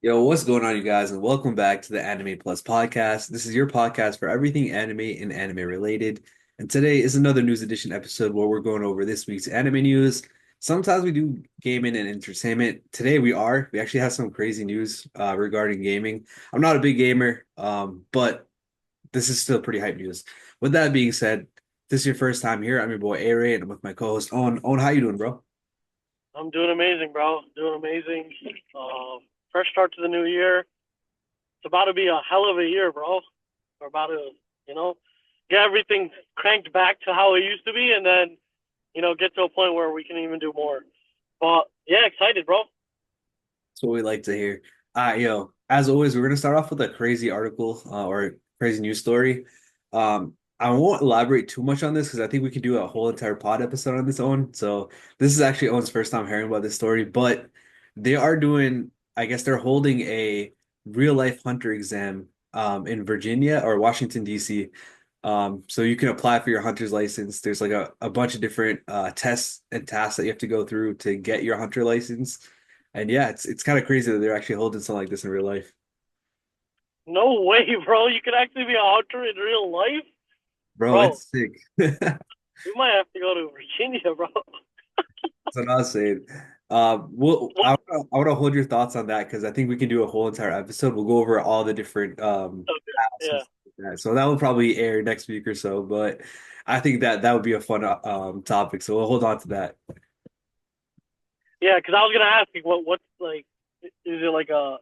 Yo, what's going on, you guys, and welcome back to the Anime Plus podcast. This is your podcast for everything anime and anime related. And today is another news edition episode where we're going over this week's anime news. Sometimes we do gaming and entertainment. Today we actually have some crazy news regarding gaming. I'm not a big gamer, but this is still pretty hype news. With that being said, this is your first time here. I'm your boy Aray, and I'm with my co-host Owen. Owen, how you doing, bro? I'm doing amazing, bro. Doing amazing. First start to the new year. It's about to be a hell of a year, bro. We're about to, you know, get everything cranked back to how it used to be, and then, get to a point where we can even do more. But yeah, excited, bro. That's what we like to hear. As always, we're gonna start off with a crazy article or crazy news story. I won't elaborate too much on this because I think we could do a whole entire pod episode on this own. So this is actually Owen's first time hearing about this story, but they are doing, I guess they're holding a real life hunter exam in Virginia or Washington, D.C. So you can apply for your hunter's license. There's like a bunch of different tests and tasks that you have to go through to get your hunter license. And yeah, it's kind of crazy that they're actually holding something like this in real life. No way, bro. You could actually be a hunter in real life, Bro, bro. it's sick. We might have to go to Virginia, bro. That's what I was saying. What? I want to hold your thoughts on that because I think we can do a whole entire episode. We'll go over all the different Okay. apps and Yeah, stuff like that. So that will probably air next week or so. But I think that would be a fun topic. So we'll hold on to that. yeah. Because I was gonna ask you, what's like, is it like a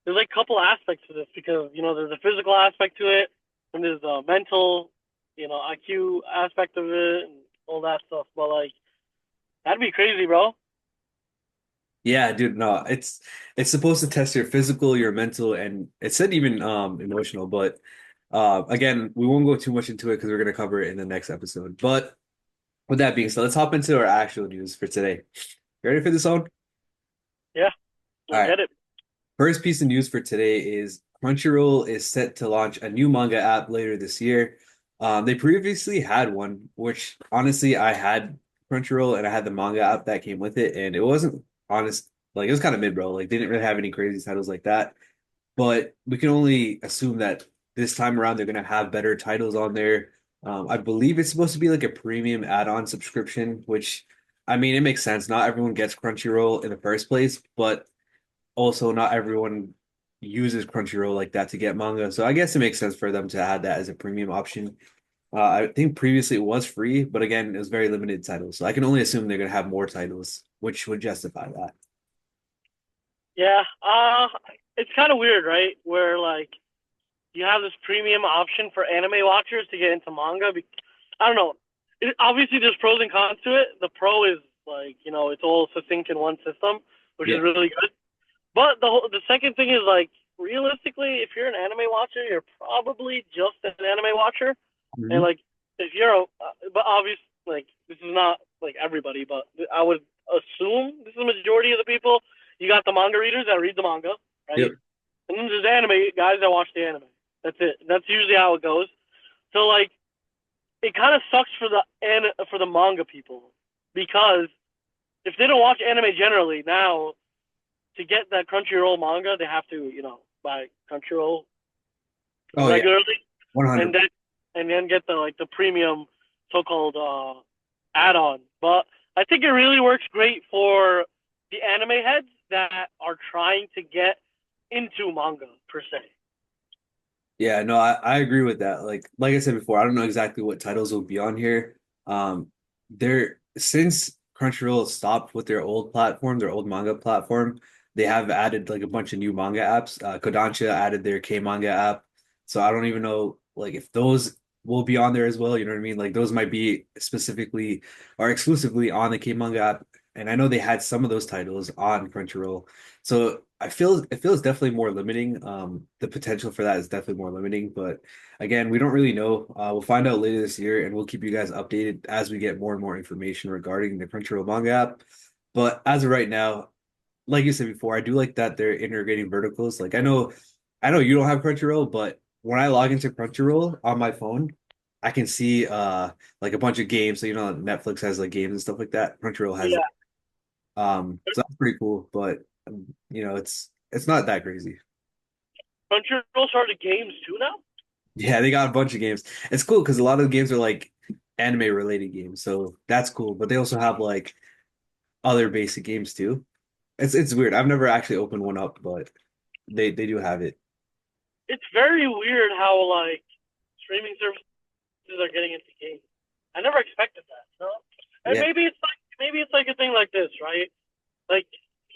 there's like a couple aspects to this because there's a physical aspect to it and there's a mental, IQ aspect of it and all that stuff. But like that'd be crazy, bro. Yeah, dude, no, it's supposed to test your physical, your mental, and it said even emotional, but again, we won't go too much into it because we're gonna cover it in the next episode. But with that being said, let's hop into our actual news for today. You ready for this one? Yeah, All let's right. get it. First piece of news for today is Crunchyroll is set to launch a new manga app later this year. They previously had one, which honestly I had Crunchyroll and I had the manga app that came with it, and it wasn't honest like it was kind of mid, bro. Like they didn't really have any crazy titles like that. But we can only assume that this time around they're gonna have better titles on there. I believe it's supposed to be like a premium add-on subscription, which I mean it makes sense. Not everyone gets Crunchyroll in the first place, but also not everyone uses Crunchyroll like that to get manga. So I guess it makes sense for them to add that as a premium option. I think previously it was free, but again, it was very limited titles. So I can only assume they're gonna have more titles, which would justify that. Yeah, it's kind of weird, right? Where like you have this premium option for anime watchers to get into manga. I don't know. Obviously, there's pros and cons to it. The pro is like it's all succinct in one system, which is Yeah. really good. But the second thing is like realistically, if you're an anime watcher, you're probably just an anime watcher, and Mhm. like if you're but obviously like this is not like everybody, but I would assume this is the majority of the people. You got the manga readers that read the manga, right? Yep. And then there's anime guys that watch the anime. That's it. That's usually how it goes. So like it kind of sucks for the manga people because if they don't watch anime generally now to get that Crunchyroll manga, they have to buy Crunchyroll Oh yeah, regularly, and 100. then get the premium so-called add-on. But I think it really works great for the anime heads that are trying to get into manga per se. Yeah, no, I agree with that. Like I said before, I don't know exactly what titles will be on here. There since Crunchyroll stopped with their old platform, their old manga platform, they have added like a bunch of new manga apps. Kodansha added their K manga app. So I don't even know like if those will be on there as well. You know what I mean? Like those might be specifically or exclusively on the K manga app. And I know they had some of those titles on Crunchyroll. So I feel it's definitely more limiting. The potential for that is definitely more limiting, but again, we don't really know. We'll find out later this year, and we'll keep you guys updated as we get more and more information regarding the Crunchyroll manga app. But as of right now, like you said before, I do like that they're integrating verticals. Like I know you don't have Crunchyroll, but when I log into Crunchyroll on my phone, I can see like a bunch of games. So you know Netflix has like games and stuff like that. Crunchyroll has Yeah, that. So that's pretty cool, but it's It's not that crazy. Crunchyroll started games too now. Yeah, they got a bunch of games. It's cool because a lot of the games are like anime related games, so that's cool. But they also have like other basic games too. It's weird. I've never actually opened one up, but they do have it. It's very weird how like streaming services are getting into games. I never expected that. You know? And Yeah. maybe it's like a thing like this, right? Like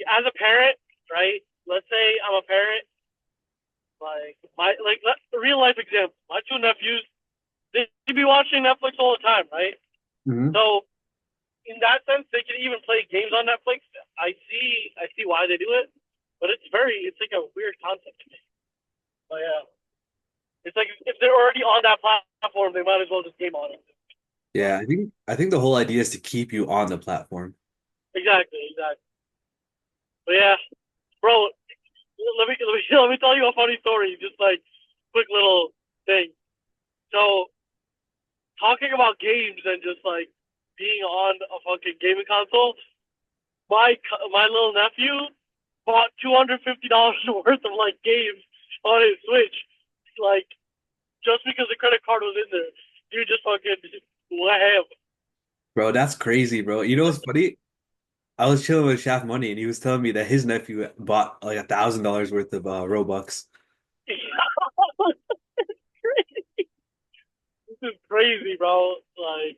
as a parent, right? Let's say I'm a parent, like real life example. My two nephews, they be watching Netflix all the time, right? Hmm. So in that sense, they can even play games on Netflix. I see why they do it, but it's like a weird concept to me. But yeah, it's like if they're already on that platform, they might as well just game on it. Yeah, I think the whole idea is to keep you on the platform. Exactly, exactly. But yeah, bro, let me tell you a funny story. Just like quick little thing. So talking about games and just like being on a fucking gaming console, my little nephew bought $250 worth of like games on his Switch, like just because the credit card was in there. Dude just fucking wham. Bro, that's crazy, bro. You know what's funny? I was chilling with Shaft Money and he was telling me that his nephew bought like $1,000 worth of Robux. This is crazy, bro. Like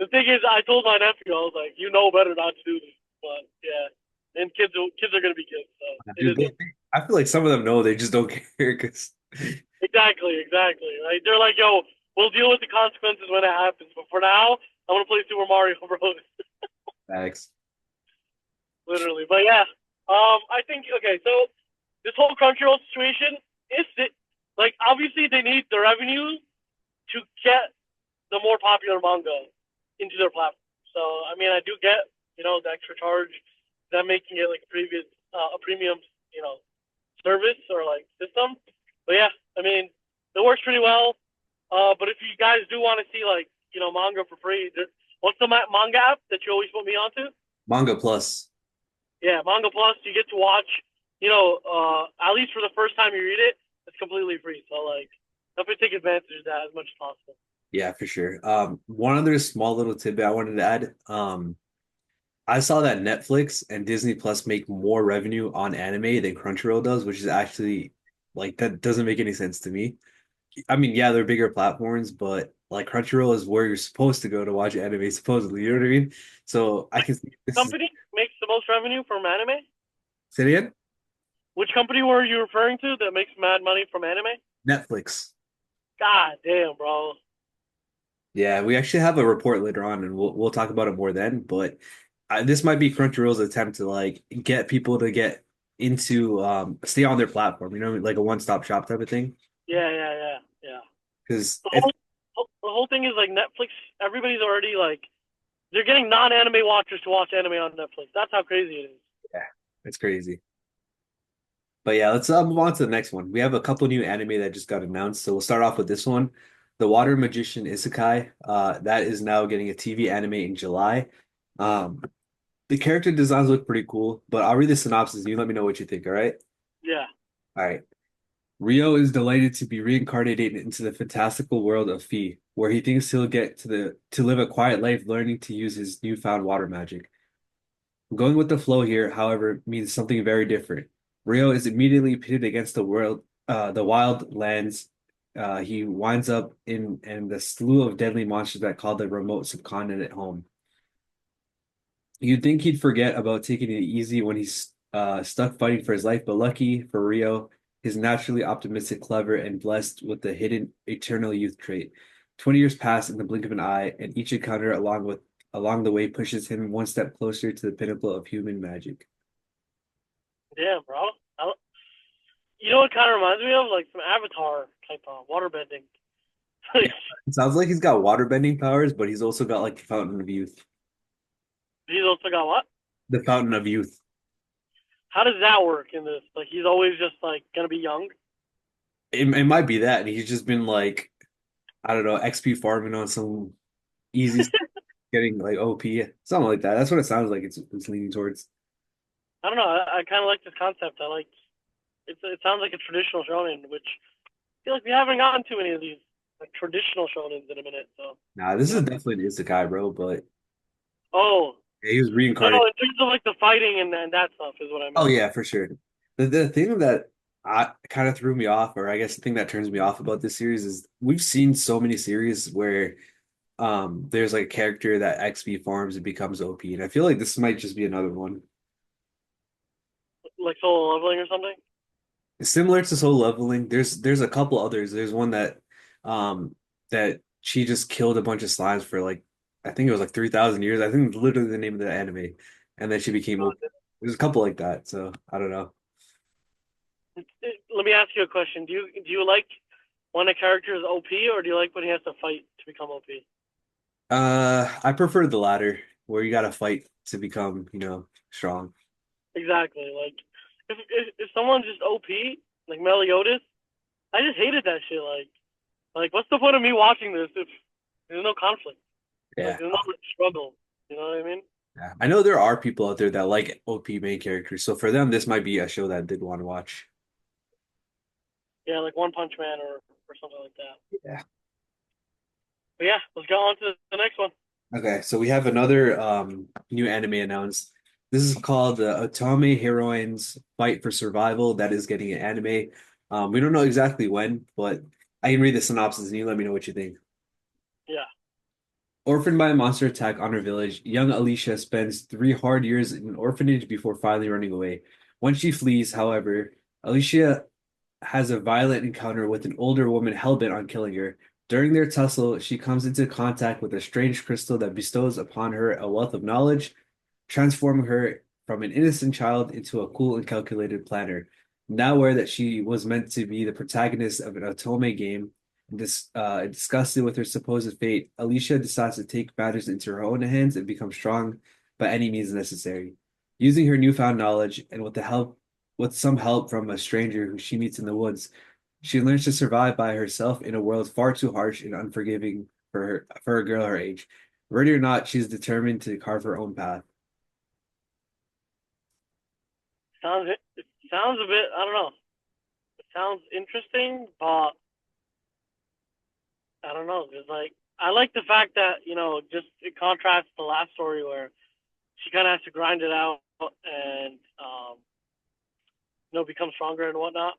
the thing is, I told my nephew, I was like, you know better not to do this, but yeah. And kids are gonna be kids, so it Dude, is what. I feel like some of them know they just don't care because Exactly, exactly. Right? They're like, yo, we'll deal with the consequences when it happens, but for now, I'm gonna play Super Mario Bros. Thanks. Literally. But yeah, I think okay. So this whole Crunchyroll situation is it like obviously they need the revenue to get the more popular manga into their platform. So I mean, I do get the extra charge, them making it like a premium service or like system. But yeah, I mean, it works pretty well. But if you guys do want to see like manga for free, what's the manga app that you always put me onto? Manga Plus. Yeah, Manga Plus. You get to watch, at least for the first time you read it, it's completely free. So like, definitely take advantage of that as much as possible. Yeah, for sure. One other small little tidbit I wanted to add. I saw that Netflix and Disney Plus make more revenue on anime than Crunchyroll does, which is actually like that doesn't make any sense to me. I mean, yeah, they're bigger platforms, but like Crunchyroll is where you're supposed to go to watch anime, supposedly. You know what I mean? So I can see this is Company makes the most revenue from anime? say it again? Which company were you referring to that makes mad money from anime? Netflix. God damn, bro. Yeah, we actually have a report later on, and we'll talk about it more then. But this might be Crunchyroll's attempt to like get people to get into stay on their platform. You know, like a one-stop shop type of thing. Yeah, yeah, yeah, yeah. Because The if whole thing is like Netflix. Everybody's already like they're getting non-anime watchers to watch anime on Netflix. That's how crazy it is. yeah, it's crazy. But yeah, let's move on to the next one. We have a couple new anime that just got announced. So we'll start off with this one. The Water Magician Isekai. That is now getting a TV anime in July. Um, the character designs look pretty cool, but I'll read the synopsis. You let me know what you think, all right? Yeah. All right. Rio is delighted to be reincarnated into the fantastical world of Fee, where he thinks he'll get to live a quiet life learning to use his newfound water magic. Going with the flow here, however, means something very different. Rio is immediately pitted against the wild lands. He winds up in the slew of deadly monsters that call the remote subcontinent home. You'd think he'd forget about taking it easy when he's stuck fighting for his life, but lucky for Rio, he's naturally optimistic, clever, and blessed with the hidden eternal youth trait. 20 years pass in the blink of an eye, and each encounter along the way pushes him one step closer to the pinnacle of human magic. Damn, bro. You know what kind of reminds me of? Like some Avatar type of waterbending. Yeah, it sounds like he's got water bending powers, but he's also got like the fountain of youth. He's also got what? The fountain of youth. How does that work in this? Like he's always just like gonna be young. It might be that, and he's just been like, I don't know, XP farming on some easy stuff, getting like OP, something like that. That's what it sounds like it's leaning towards. I don't know. I kind of like this concept. I like. it sounds like a traditional shonen, which I feel like we haven't gotten too many of these like traditional shonens in a minute. So Nah, this yeah. is definitely an isekai, bro. But Oh yeah, he was no, reincarnated. no, in terms of like the fighting and that stuff is what I Oh meant. yeah, for sure. The thing that I kind of threw me off, or I guess the thing that turns me off about this series is we've seen so many series where there's like a character that XP farms and becomes OP, and I feel like this might just be another one. Like solo leveling or something. Similar to Soul Leveling, there's a couple others. There's one um that she just killed a bunch of slimes for like I think it was like 3,000 years. I think it's literally the name of the anime, and then she became OP. There's a couple like that, so I don't know. Let me ask you a question. Do you like when a character is OP, or do you like when he has to fight to become OP? I prefer the latter, where you gotta fight to become, strong. Exactly. Like if someone's just OP, like Meliodas, I just hated that shit. Like what's the point of me watching this if there's no conflict? Like Yeah. there's no like, struggle. You know what I mean? Yeah. I know there are people out there that like OP main characters, so for them, this might be a show that I did want to watch. Yeah, like One Punch Man or something like that. Yeah. But yeah, let's go on to the next one. Okay, so we have another new anime announced. This is called the Otome Heroines Fight for Survival. That is getting an anime. We don't know exactly when, but I can read the synopsis and you let me know what you think. Yeah. Orphaned by a monster attack on her village, young Alicia spends 3 hard years in an orphanage before finally running away. When she flees, however, Alicia has a violent encounter with an older woman hell-bent on killing her. During their tussle, she comes into contact with a strange crystal that bestows upon her a wealth of knowledge, transforming her from an innocent child into a cool and calculated planner. Now aware that she was meant to be the protagonist of an Otome game and disgusted with her supposed fate, Alicia decides to take matters into her own hands and become strong by any means necessary. Using her newfound knowledge and with some help from a stranger who she meets in the woods, she learns to survive by herself in a world far too harsh and unforgiving for a girl her age. Ready or not, she's determined to carve her own path. It sounds a bit I don't know. It sounds interesting, but I don't know. Cause like I like the fact that just it contrasts the last story where she kind of has to grind it out and become stronger and whatnot.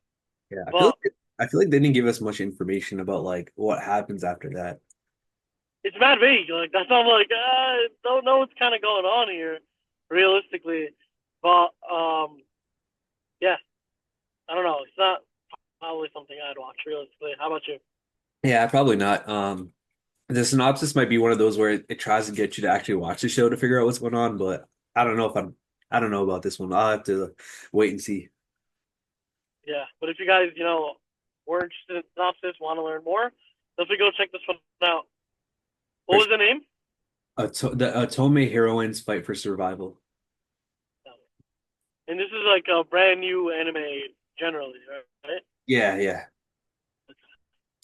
Yeah, But I feel like they didn't give us much information about like what happens after that. it's mad vague. Like that's why I'm like I don't know what's kind of going on here, realistically. But yeah, I don't know. It's not probably something I'd watch realistically. How about you? Yeah, probably not. The synopsis might be one of those where it tries to get you to actually watch the show to figure out what's going on, but I don't know about this one. I'll have to wait and see. Yeah, but if you guys were interested in synopsis, want to learn more, definitely go check this one out. What For was sure. the name? The Otome heroines fight for survival. And this is like a brand new anime generally, right? Yeah, yeah.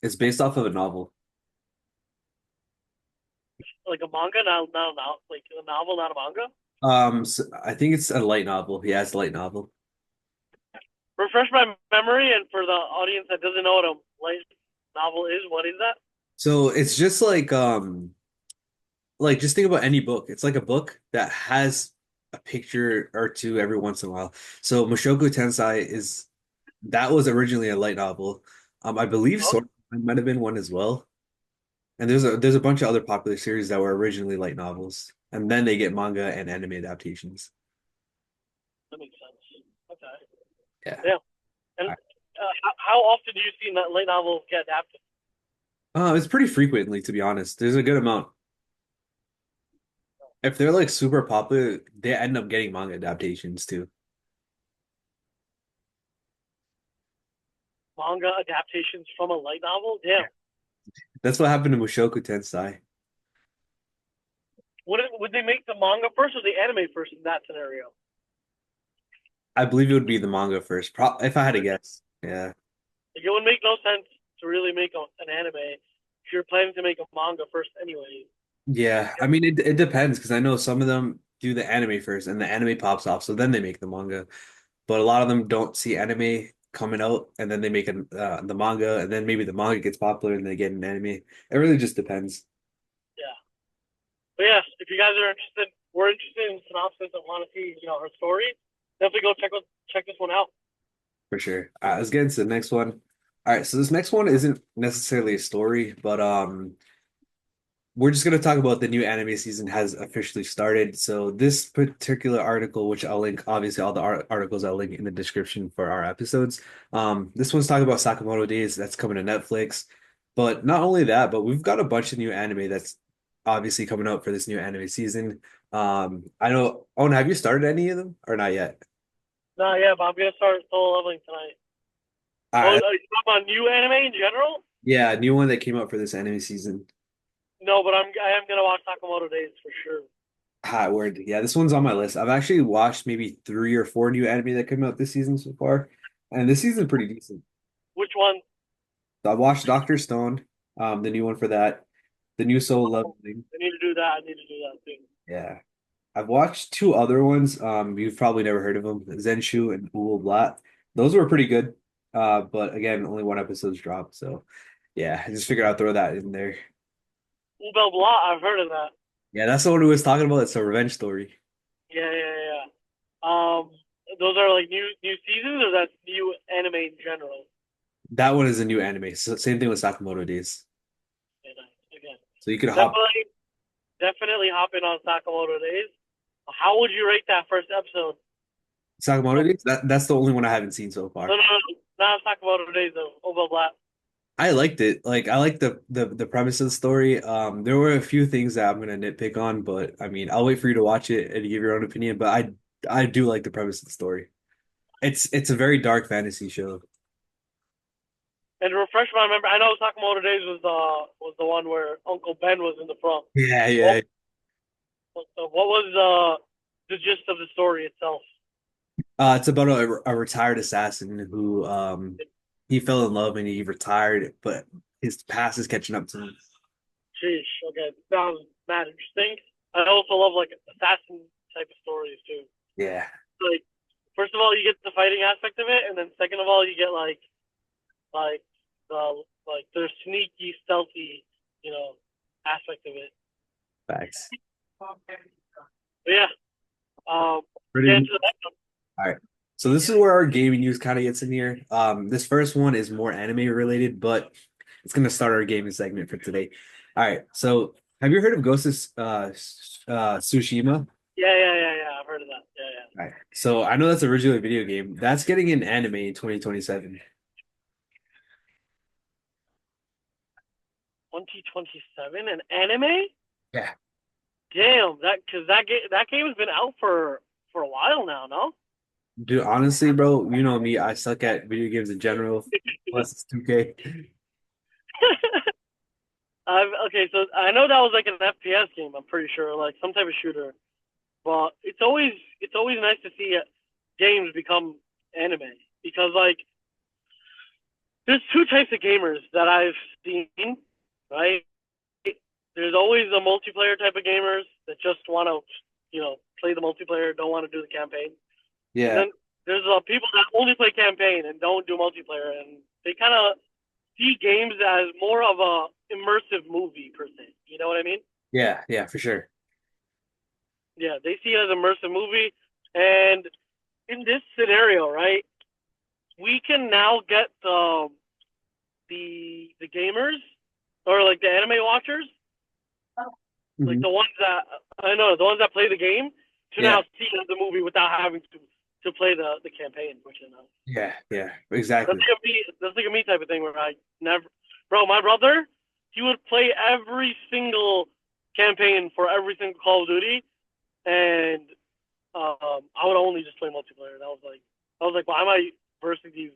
It's based off of a novel. Like a manga, not like a novel, not a manga. So I think it's a light novel. Yeah, it's a light novel. Refresh my memory, and for the audience that doesn't know what a light novel is, what is that? So it's just like just think about any book. It's like a book that has a picture or two every once in a while. So Mushoku Tensei is that was originally a light novel. I believe Oh, Sword Art might have been one as well. And there's a bunch of other popular series that were originally light novels, and then they get manga and anime adaptations. that makes sense. Okay. Yeah. Yeah. And how often do you see that light novels get adapted? It's pretty frequently, to be honest. There's a good amount. If they're like super popular, they end up getting manga adaptations too. Manga adaptations from a light novel? Damn. That's what happened to Mushoku Tensei. Would they make the manga first or the anime first in that scenario? I believe it would be the manga first, if I had to guess. Yeah. Like, it would make no sense to really make an anime if you're planning to make a manga first anyway. Yeah. I mean, it depends because I know some of them do the anime first and the anime pops off, so then they make the manga. But a lot of them don't see anime coming out, and then they make the manga, and then maybe the manga gets popular and they get an anime. It really just depends. Yeah. But yes, if you guys are interested, we're interested in synopsis and want to see, her story, definitely go check this one out. For sure. All right, let's get into the next one. All right, so this next one isn't necessarily a story, but we're just going to talk about the new anime season has officially started. So this particular article, which I'll link, obviously all the articles I'll link in the description for our episodes. This one's talking about Sakamoto Days that's coming to Netflix. But not only that, but we've got a bunch of new anime that's obviously coming out for this new anime season. I know, Owen, have you started any of them or not yet? No, yeah, but I'm gonna start solo leveling tonight. All Oh, right. you talking about new anime in general? Yeah, new one that came out for this anime season. No, but I am gonna watch Sakamoto Days for sure. Hot word. Yeah, this one's on my list. I've actually watched maybe three or four new anime that came out this season so far, and this season's pretty decent. Which one? So I watched Doctor Stone, the new one for that, the new Solo Oh, Leveling. I need to do that. I need to do that too. Yeah, I've watched two other ones. You've probably never heard of them, Zenshu and Uwe Blatt. Those were pretty good. But again, only one episode's dropped, so yeah, I just figured I'd throw that in there. Ubel Blah, I've heard of that. Yeah, that's the one who was talking about. It's a revenge story. Yeah, yeah, yeah. Um, those are like new seasons, or that's new anime in general. That one is a new anime. So same thing with Sakamoto Days. Yeah, nice. Again, So you could hop definitely hop in on Sakamoto Days. How would you rate that first episode? Sakamoto Days. That's the only one I haven't seen so No, far. no, no, not Sakamoto Days though. Ubel Blah. I liked it. Like I like the premise of the story. There were a few things that I'm gonna nitpick on, but I mean, I'll wait for you to watch it and give your own opinion. But I do like the premise of the story. It's a very dark fantasy show. And to refresh my memory, I know Sakamoto Days was the one where Uncle Ben was in the front. Yeah, What yeah. what was the gist of the story itself? It's about a retired assassin who he fell in love and he retired, but his past is catching up to him. Sheesh. Okay, sounds mad interesting. I also love like assassin type of stories too. Yeah, Like, first of all, you get the fighting aspect of it, and then second of all, you get like the sneaky, stealthy, aspect of it. facts. But yeah, get Pretty. into the next one. All right. So this is where our gaming news kind of gets in here. This first one is more anime related, but it's gonna start our gaming segment for today. All right. So have you heard of Ghost of Tsushima? Yeah, yeah, yeah, yeah. I've heard of that. Yeah, yeah. All right. So I know that's originally a video game. That's getting an anime in 2027. 2027, an anime? Yeah. Damn, that game has been out for a while now, no? Dude, honestly, bro, you know me, I suck at video games in general, unless it's 2K. Okay, so I know that was like an FPS game. I'm pretty sure, like some type of shooter. But it's always nice to see games become anime because like there's two types of gamers that I've seen, right? There's always the multiplayer type of gamers that just want to, play the multiplayer, don't want to do the campaign. And Yeah. then there's people that only play campaign and don't do multiplayer, and they kind of see games as more of a immersive movie per se. You know what I mean? Yeah, yeah, for sure. Yeah, they see it as a immersive movie, and in this scenario, right, we can now get the gamers or like the anime watchers, like Mhm. the ones that I know, the ones that play the game, to Yeah, now see it as a movie without having to play the campaign, which yeah, yeah, that's exactly. like a me that's like a me type of thing where I never, bro, my brother, he would play every single campaign for every single Call of Duty, and I would only just play multiplayer. And I was like, why am I versing these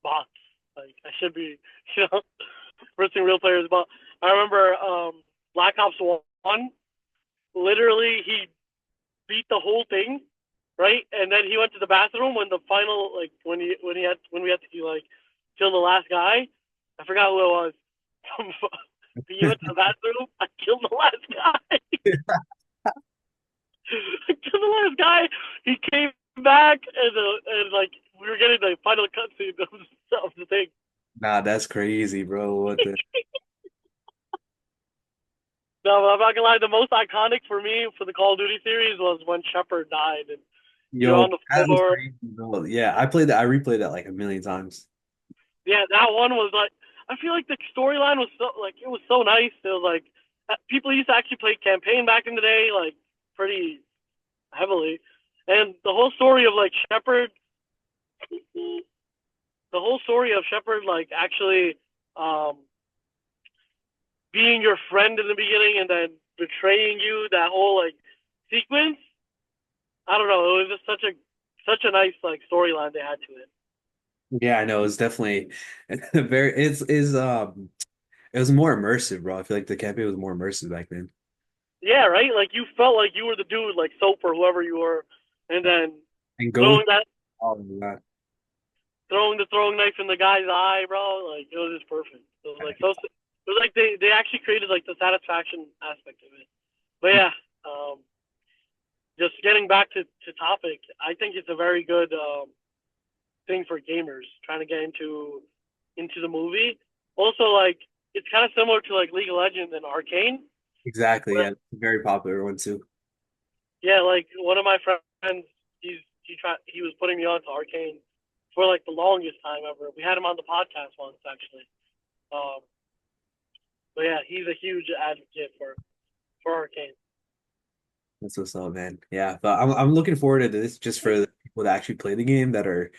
bots? Like, I should be, you know, versing real players. But I remember Black Ops One. Literally, he beat the whole thing, right? And then he went to the bathroom when the final, like, when we had to like kill the last guy. I forgot who it was. He went to the bathroom. I killed the last guy. To the last guy, he came back and like we were getting the final cutscene of the thing. Nah, that's crazy, bro. What the No, I'm not gonna lie. The most iconic for me for the Call of Duty series was when Shepard died and you're yo, on the that was floor. crazy, bro. Yeah, I played that. I replayed that like a million times. Yeah, that one was like. I feel like the storyline was so like it was so nice. It was like people used to actually play campaign back in the day, like pretty heavily, and the whole story of like Shepard, the whole story of Shepard like actually um, being your friend in the beginning and then betraying you. That whole like sequence. I don't know. It was just such a nice like storyline they had to it. Yeah, I know. It's definitely very. It was more immersive, bro. I feel like the campaign was more immersive back then. Yeah, right. Like you felt like you were the dude, like Soap or whoever you were, and then And Ghost. throwing that Oh my God. throwing the throwing knife in the guy's eye, bro. Like it was just perfect. It was like so. It was like they actually created like the satisfaction aspect of it. But yeah, um, just getting back to topic, I think it's a very good thing for gamers trying to get into the movie. Also, like it's kind of similar to like League of Legends and Arcane. Exactly. But Yeah, very popular one too. yeah, like one of my friends, he was putting me on to Arcane for like the longest time ever. We had him on the podcast once actually. Um, but yeah, he's a huge advocate for Arcane. That's what's up, man. Yeah, but I'm looking forward to this just for the people that actually play the game that are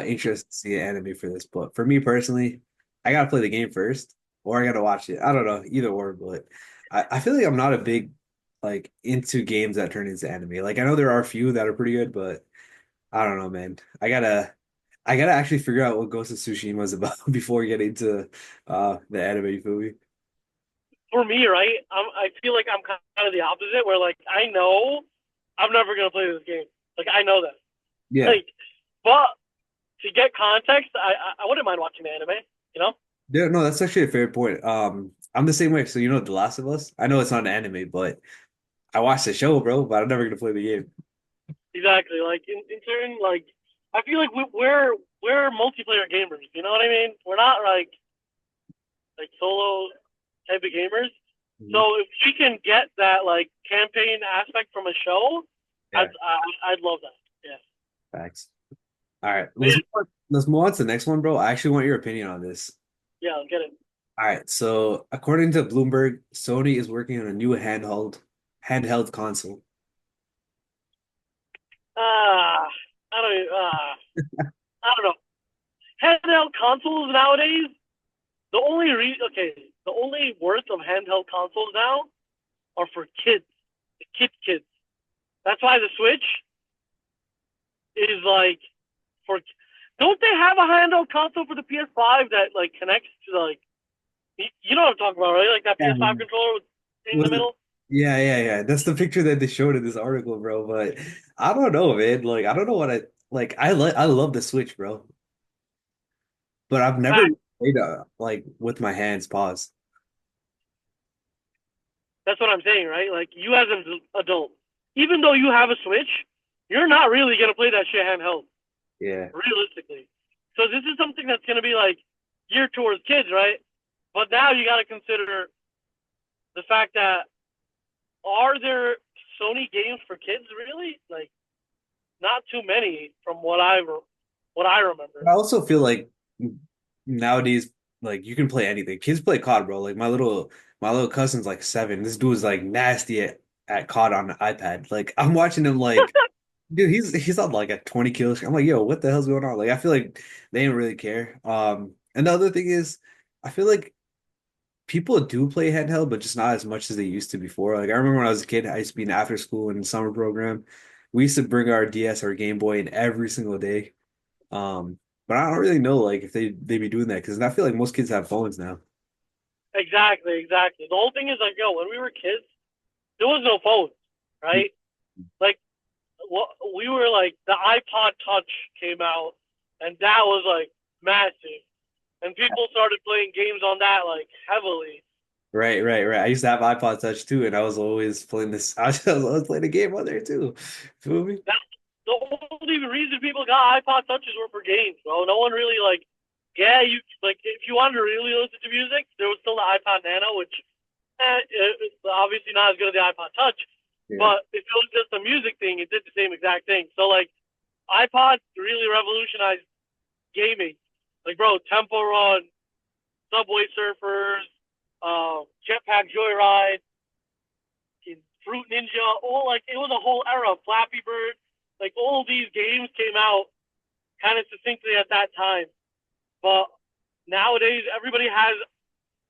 interested to see an anime for this. But for me personally, I gotta play the game first, or I gotta watch it. I don't know, either or. But I feel like I'm not a big like into games that turn into anime. Like I know there are a few that are pretty good, but I don't know, man. I gotta actually figure out what Ghost of Tsushima is about before getting into the anime. You feel me? For me, right, I feel like I'm kind of the opposite, where like I know I'm never gonna play this game. Like I know that. Yeah. Like, but to get context, I wouldn't mind watching the anime. You know? Yeah, no, that's actually a fair point. I'm the same way. So you know, The Last of Us. I know it's not an anime, but I watched the show, bro. But I'm never gonna play the game. Exactly. Like in turn, like I feel like we're multiplayer gamers. You know what I mean? We're not like solo type of gamers. Mhm. So if we can get that like campaign aspect from a show, Yeah, I'd love that. Yeah. facts. All right, But yeah, let's move on to the next one, bro. I actually want your opinion on this. yeah, I'll get it. All right, so according to Bloomberg, Sony is working on a new handheld console. Ah, I don't. I don't know. Handheld consoles nowadays. Okay, the only worth of handheld consoles now are for kids, the kids. That's why the Switch is like for. Don't they have a handheld console for the PS5 that like connects to like you know what I'm talking about, right? Like that Yeah, PS5 controller in the was it? middle. Yeah. That's the picture that they showed in this article, bro. But I don't know, man. Like, I don't know what I like. I love the Switch, bro. But I've never Fact. played like with my hands. Pause. That's what I'm saying, right? Like you as an adult, even though you have a Switch, you're not really gonna play that shit handheld, Yeah. realistically. So this is something that's gonna be like geared towards kids, right? But now you got to consider the fact that are there Sony games for kids really? Like not too many from what I remember. I also feel like nowadays, like you can play anything. Kids play COD, bro. Like my little cousin's like 7. This dude's like nasty at COD on the iPad. Like I'm watching him like, dude, he's on like a 20 kills. I'm like, yo, what the hell's going on? Like I feel like they didn't really care. And the other thing is, I feel like people do play handheld, but just not as much as they used to before. Like I remember when I was a kid, I used to be in after school and summer program. We used to bring our DS or Game Boy in every single day. But I don't really know like if they be doing that because I feel like most kids have phones now. Exactly, exactly. The whole thing is like, yo, when we were kids, there was no phones, right? Like what we were like the iPod Touch came out, and that was like massive, and people started playing games on that like heavily. Right. I used to have iPod Touch too, and I was always playing this. I was always playing a game on there too. Feel me? the only reason people got iPod touches were for games, bro. No one really like, yeah, you like if you wanted to really listen to music, there was still the iPod Nano, which it's obviously not as good as the iPod Touch. Yeah. But if it was just a music thing, it did the same exact thing. So like, iPod really revolutionized gaming. Like, bro, Temple Run, Subway Surfers, Jetpack Joyride, Fruit Ninja, all like it was a whole era. Flappy Bird, like all these games came out kind of succinctly at that time. But nowadays, everybody has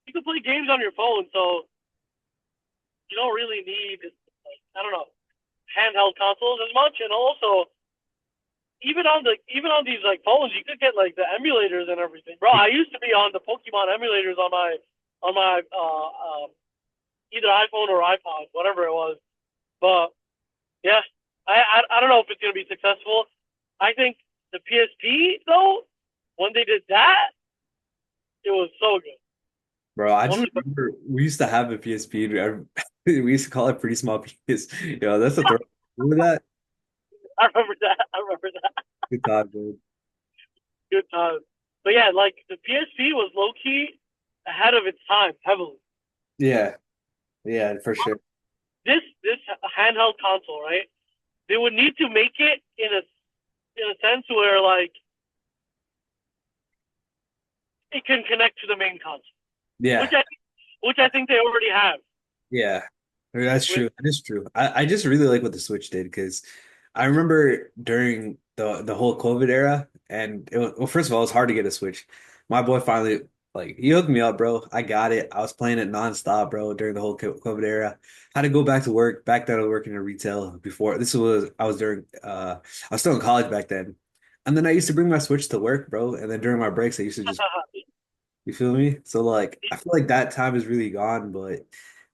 you can play games on your phone, so you don't really need like, I don't know handheld consoles as much. And also, even on these like phones, you could get like the emulators and everything, bro. I used to be on the Pokemon emulators on my either iPhone or iPod, whatever it was. But yeah, I don't know if it's gonna be successful. I think the PSP though, when they did that, it was so good. Bro, I One just of the, remember we used to have a PSP. We used to call it pretty small PS. Yo, that's a throw. Remember that? I remember that. I remember that. Good time, dude. Good time. But yeah, like the PSP was low key ahead of its time heavily. Yeah, yeah, for sure. This handheld console, right? They would need to make it in a sense where like it can connect to the main console, which Yeah, I which I think they already have. yeah. I mean, that's With true. That is true. I just really like what the Switch did because I remember during the whole COVID era, and it was, well, first of all, it was hard to get a Switch. My boy finally like he hooked me up, bro. I got it. I was playing it nonstop, bro, during the whole COVID era. Had to go back to work. Back then, I was working in retail before. This was I was during I was still in college back then. And then I used to bring my Switch to work, bro. And then during my breaks, I used to just you feel me? So like I feel like that time is really gone, but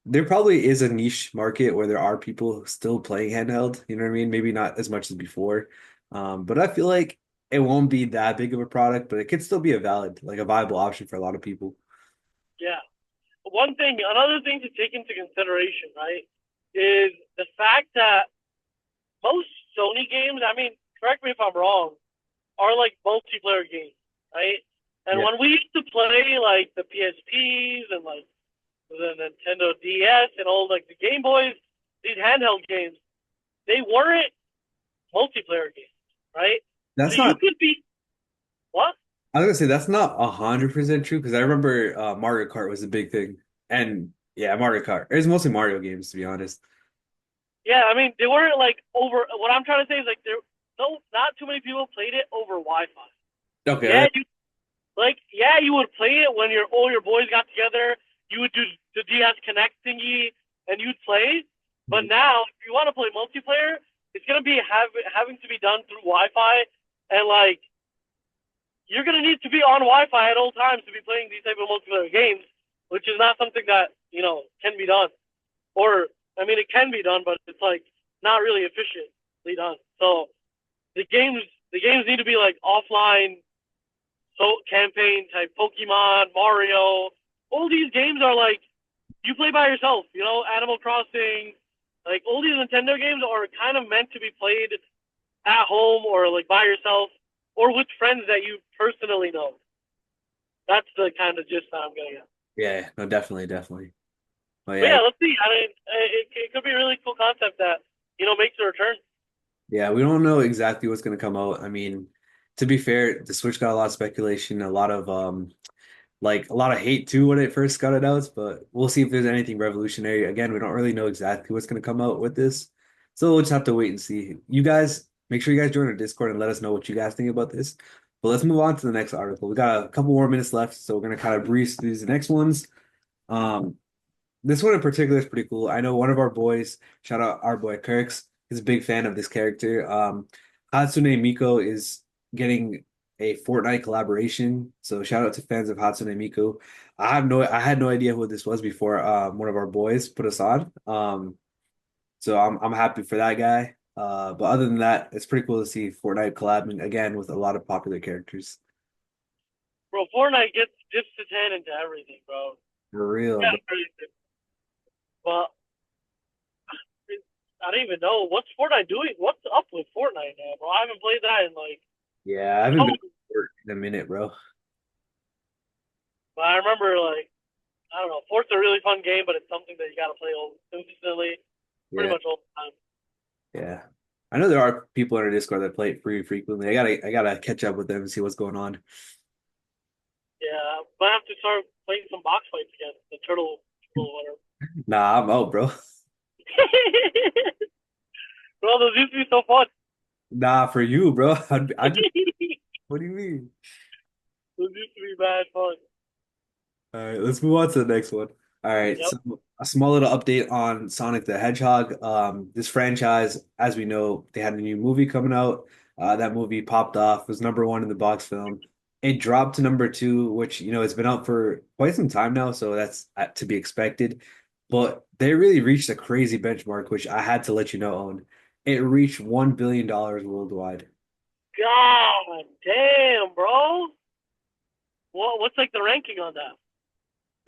there probably is a niche market where there are people still playing handheld, you know what I mean? Maybe not as much as before. But I feel like it won't be that big of a product, but it could still be a valid, like a viable option for a lot of people. yeah, another thing to take into consideration, right, is the fact that most Sony games, I mean, correct me if I'm wrong, are like multiplayer games, right? And Yeah. when we used to play like the PSPs and like the Nintendo DS and all like the Game Boys, these handheld games, they weren't multiplayer games, right? So That's you not could be what? I was gonna say that's not 100% true because I remember Mario Kart was a big thing. And yeah, Mario Kart. It was mostly Mario games to be honest. Yeah, I mean they weren't like over. What I'm trying to say is like there, no, not too many people played it over Wi-Fi. Okay. Yeah, you would play it when all your boys got together. You would do the DS Connect thingy, and you'd play. But now, if you want to play multiplayer, it's gonna be having to be done through Wi-Fi, and like you're gonna need to be on Wi-Fi at all times to be playing these type of multiplayer games, which is not something that can be done. Or I mean, it can be done, but it's like not really efficiently done. So the games the games need to be like offline campaign type Pokemon, Mario. All these games are like you play by yourself. Animal Crossing. Like all these Nintendo games are kind of meant to be played at home or like by yourself or with friends that you personally know. That's the kind of gist that I'm getting at. Yeah, no, definitely, definitely. Oh But yeah, yeah, let's see. I mean, it could be a really cool concept that makes a return. yeah, we don't know exactly what's going to come out. I mean, to be fair, the Switch got a lot of speculation, a lot of like a lot of hate too when it first got announced, but we'll see if there's anything revolutionary. Again, we don't really know exactly what's going to come out with this. So we'll just have to wait and see. You guys, make sure you guys join our Discord and let us know what you guys think about this. But let's move on to the next article. We got a couple more minutes left, so we're going to kind of breeze through these next ones. Um, this one in particular is pretty cool. I know one of our boys, shout out our boy Kirks, is a big fan of this character. Hatsune Miku is getting a Fortnite collaboration. So shout out to fans of Hatsune Miku. I had no idea who this was before one of our boys put us on. So I'm happy for that guy. But other than that, it's pretty cool to see Fortnite collabing again with a lot of popular characters. Bro, Fortnite gets dips its hand into everything, bro. For real, Yeah, bro. everything. But I don't even know what's Fortnite doing. What's up with Fortnite now, bro? I haven't played that in like Yeah, I haven't been couple. to work in a minute, bro. But I remember like I don't know. Fort's a really fun game, but it's something that you gotta play all consistently, pretty Yeah, much all the time. yeah. I know there are people in our Discord that play it pretty frequently. I gotta catch up with them and see what's going on. Yeah, but I have to start playing some box fights again. The turtle, whatever. Nah, I'm out, bro. Bro, those used to be so fun. Nah, for you, bro. What do you mean? Those used to be bad fun. All right, let's move on to the next one. All right, Yep. so a small little update on Sonic the Hedgehog. This franchise, as we know, they had a new movie coming out. That movie popped off, was number one in the box film. It dropped to number two, which it's been out for quite some time now, so that's to be expected. But they really reached a crazy benchmark, which I had to let you know, Owen. It reached $1 billion worldwide. God damn, bro. What's like the ranking on that?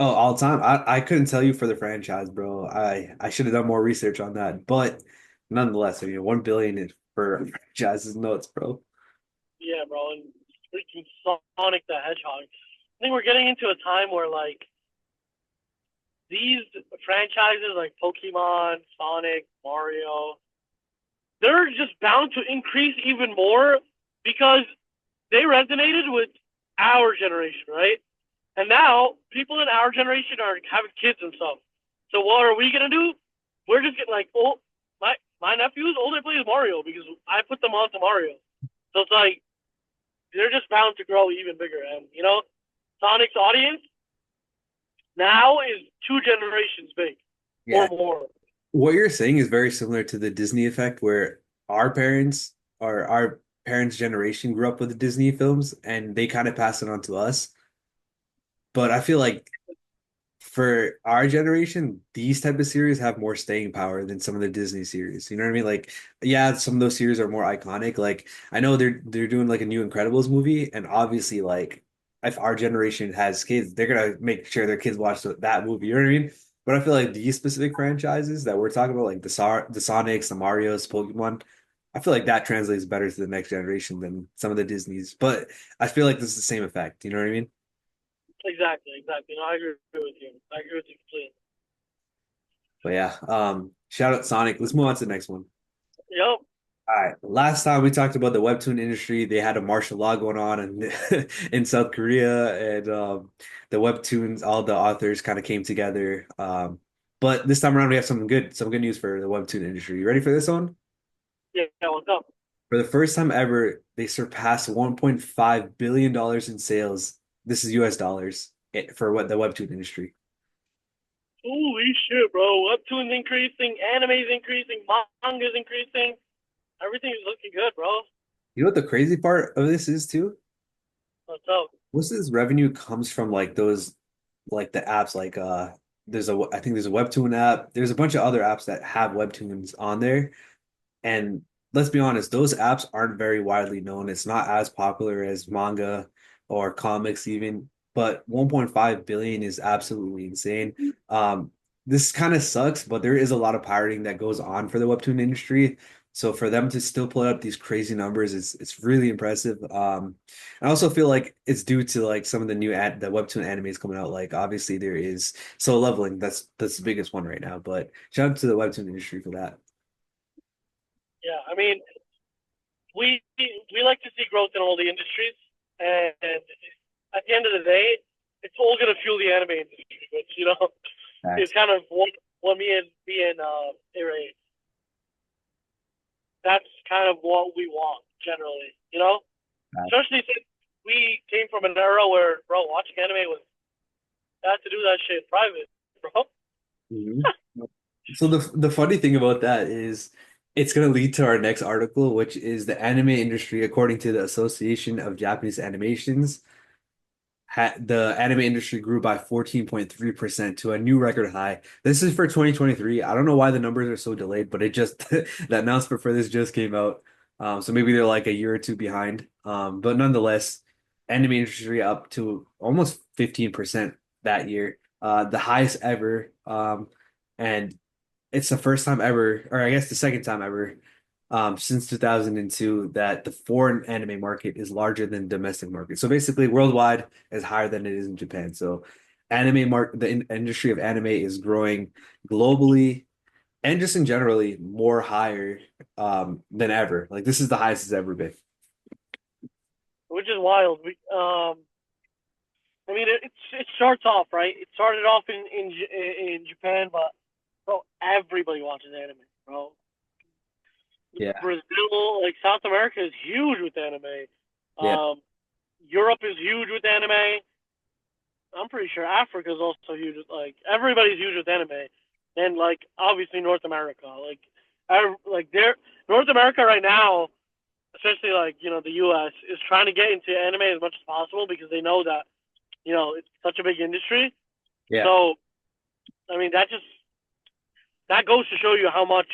Oh, all time. I couldn't tell you for the franchise, bro. I should have done more research on that. But nonetheless, 1 billion for a franchise is nuts, bro. Yeah, bro, and freaking Sonic the Hedgehog. I think we're getting into a time where like these franchises like Pokemon, Sonic, Mario, they're just bound to increase even more because they resonated with our generation, right? And now people in our generation are having kids and stuff. So what are we gonna do? We're just getting like, oh, my nephews, all they play is Mario because I put them on to Mario. So it's like they're just bound to grow even bigger. And Sonic's audience now is two generations big or Yeah. more. What you're saying is very similar to the Disney effect, where our parents or our parents' generation grew up with the Disney films and they kind of passed it on to us. But I feel like for our generation, these type of series have more staying power than some of the Disney series. You know what I mean? Like, yeah, some of those series are more iconic. Like, I know they're doing like a new Incredibles movie, and obviously, like, if our generation has kids, they're gonna make sure their kids watch that movie. You know what I mean? But I feel like these specific franchises that we're talking about, like the Sonics, the Marios, Pokemon, I feel like that translates better to the next generation than some of the Disneys. But I feel like this is the same effect. You know what I mean? Exactly, exactly. No, I agree with you. I agree with you completely. But yeah, shout out Sonic. Let's move on to the next one. Yep. All right. Last time we talked about the Webtoon industry, they had a martial law going on in South Korea, and the Webtoons, all the authors kind of came together. But this time around, we have some good news for the Webtoon industry. You ready for this one? Yeah, what's up? For the first time ever, they surpassed $1.5 billion in sales. This is US dollars for what the Webtoon industry. Holy shit, bro. Webtoon's increasing, anime's increasing, manga's increasing. Everything is looking good, bro. You know what the crazy part of this is too? What's up? Most of this revenue comes from like those like the apps like I think there's a Webtoon app. There's a bunch of other apps that have Webtoons on there. And let's be honest, those apps aren't very widely known. It's not as popular as manga or comics even, but 1.5 billion is absolutely insane. This kind of sucks, but there is a lot of pirating that goes on for the webtoon industry. So for them to still put up these crazy numbers is it's really impressive. I also feel like it's due to like some of the webtoon animes coming out. Like obviously there is Soul Leveling, that's the biggest one right now. But shout out to the webtoon industry for that. Yeah, I mean, we like to see growth in all the industries, and at the end of the day, it's all gonna fuel the anime industry, which is Facts. kind of what me and Aray, that's kind of what we want generally, especially since we came from an era where, bro, watching anime was I had to do that shit in private, bro. Mhm. So the funny thing about that is it's going to lead to our next article, which is the anime industry, according to the Association of Japanese Animations, the anime industry grew by 14.3% to a new record high. This is for 2023. I don't know why the numbers are so delayed, but it just the announcement for this just came out. So maybe they're like a year or two behind. But nonetheless, anime industry up to almost 15% that year, the highest ever. And it's the first time ever, or I guess the second time ever, since 2002 that the foreign anime market is larger than domestic market. So basically, worldwide is higher than it is in Japan. So industry of anime is growing globally and just in generally more higher than ever. Like this is the highest it's ever been. which is wild. I mean, it starts off right. It started off in Japan, but bro, everybody watches anime, bro. Yeah, Brazil, like South America, is huge with anime. yeah, Um, Europe is huge with anime. I'm pretty sure Africa is also huge. Like everybody's huge with anime, and like obviously North America. Like there, North America right now, especially like the U.S. is trying to get into anime as much as possible because they know that it's such a big industry. yeah. So I mean that goes to show you how much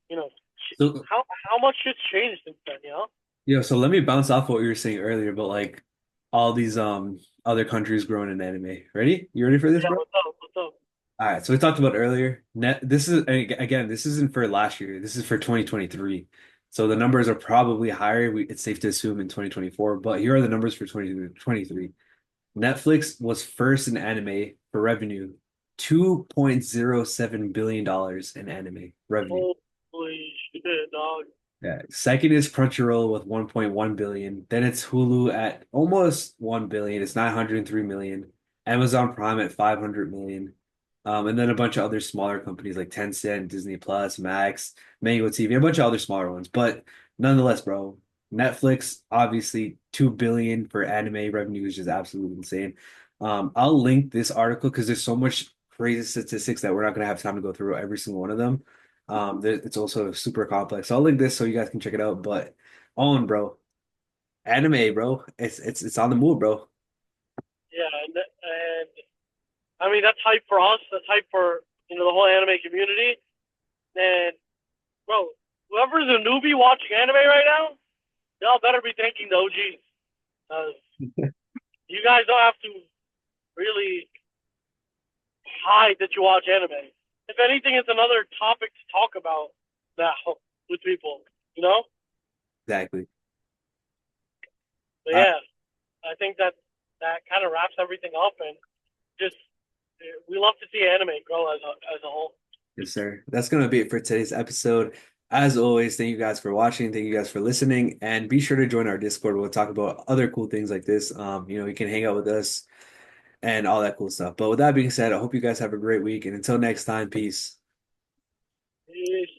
you know So how much shit's changed since then. yeah, so let me bounce off what you were saying earlier about like all these other countries growing in anime. Ready? You ready for this, Yeah. bro? What's up? What's up? All right, so we talked about earlier. Net this is again, this isn't for last year. This is for 2023. So the numbers are probably higher. It's safe to assume in 2024, but here are the numbers for 2023. Netflix was first in anime for revenue, $2.07 billion in anime revenue. Holy shit, dog. Yeah. Second is Crunchyroll with 1.1 billion. Then it's Hulu at almost 1 billion. It's 903 million. Amazon Prime at 500 million. And then a bunch of other smaller companies like Tencent, Disney Plus, Max, Mango TV, a bunch of other smaller ones. But nonetheless, bro, Netflix obviously 2 billion for anime revenue is just absolutely insane. I'll link this article because there's so much crazy statistics that we're not gonna have time to go through every single one of them. It's also super complex. So I'll link this so you guys can check it out. But on, bro, anime, bro, it's on the move, bro. Yeah, and I mean that's hype for us. That's hype for the whole anime community. And bro, whoever's a newbie watching anime right now, y'all better be thanking the OGs. You guys don't have to really hide that you watch anime. If anything, it's another topic to talk about now with people. You know? Exactly. But Uh, yeah, I think that kind of wraps everything up, and just we love to see anime grow as a whole. yes, sir. That's gonna be it for today's episode. As always, thank you guys for watching. Thank you guys for listening, and be sure to join our Discord. We'll talk about other cool things like this. You can hang out with us and all that cool stuff. But with that being said, I hope you guys have a great week, and until next time, peace. Peace.